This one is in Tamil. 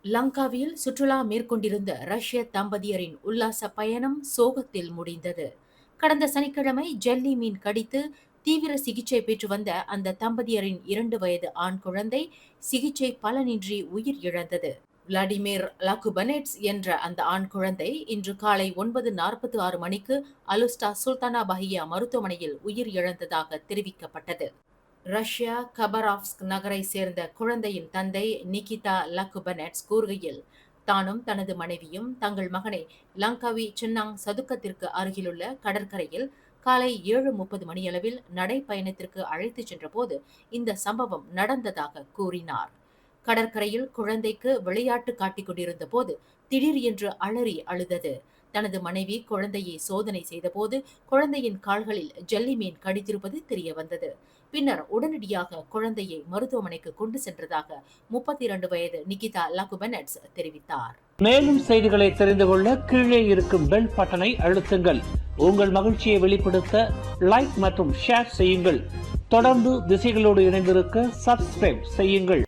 லங்காவில் சுற்றுலா மேற்கொண்டிருந்த ரஷ்ய தம்பதியரின் உல்லாச பயணம் சோகத்தில் முடிந்தது. கடந்த சனிக்கிழமை ஜெல்லி மீன் கடித்து தீவிர சிகிச்சை பெற்று வந்த அந்த தம்பதியரின் 2 வயது ஆண் குழந்தை சிகிச்சை பலனின்றி உயிர் இழந்தது. விளாடிமிர் லாகுபனெட்ஸ் என்ற அந்த ஆண் குழந்தை இன்று காலை 9:46 மணிக்கு அலுஸ்டா சுல்தானா பஹியா மருத்துவமனையில் உயிர் இழந்ததாக தெரிவிக்கப்பட்டது. ரஷ்யா கபராவ்ஸ்க் நகரை சேர்ந்த குழந்தையின் தந்தை நிகிதா லக்குபனெட்ஸ் கூறுகையில், தானும் தனது மனைவியும் தங்கள் மகனை லங்காவி சின்னாங் சதுக்கத்திற்கு அருகிலுள்ள கடற்கரையில் காலை 7:30 மணியளவில் நடைப்பயணத்திற்கு அழைத்துச் சென்றபோது இந்த சம்பவம் நடந்ததாக கூறினார். கடற்கரையில் குழந்தைக்கு விளையாட்டு காட்டிக் கொண்டிருந்த போது திடீர் என்று அலறி அழுதது. தனது மனைவி குழந்தையை சோதனை செய்தபோது குழந்தையின் கால்களில் ஜெல்லி மீன் கடித்திருப்பது தெரியவந்தது. பின்னர் உடனடியாக குழந்தையை மருத்துவமனைக்கு கொண்டு சென்றதாக 32 வயது நிகிதா லகுபனெட்ஸ் தெரிவித்தார். மேலும் செய்திகளை தெரிந்து கொள்ள கீழே இருக்கும் பெல் பட்டனை அழுத்துங்கள். உங்கள் மகிழ்ச்சியை வெளிப்படுத்த லைக் மற்றும் ஷேர் செய்யுங்கள். தொடர்ந்து திசைகளோடு இணைந்திருக்க சப்ஸ்கிரைப் செய்யுங்கள்.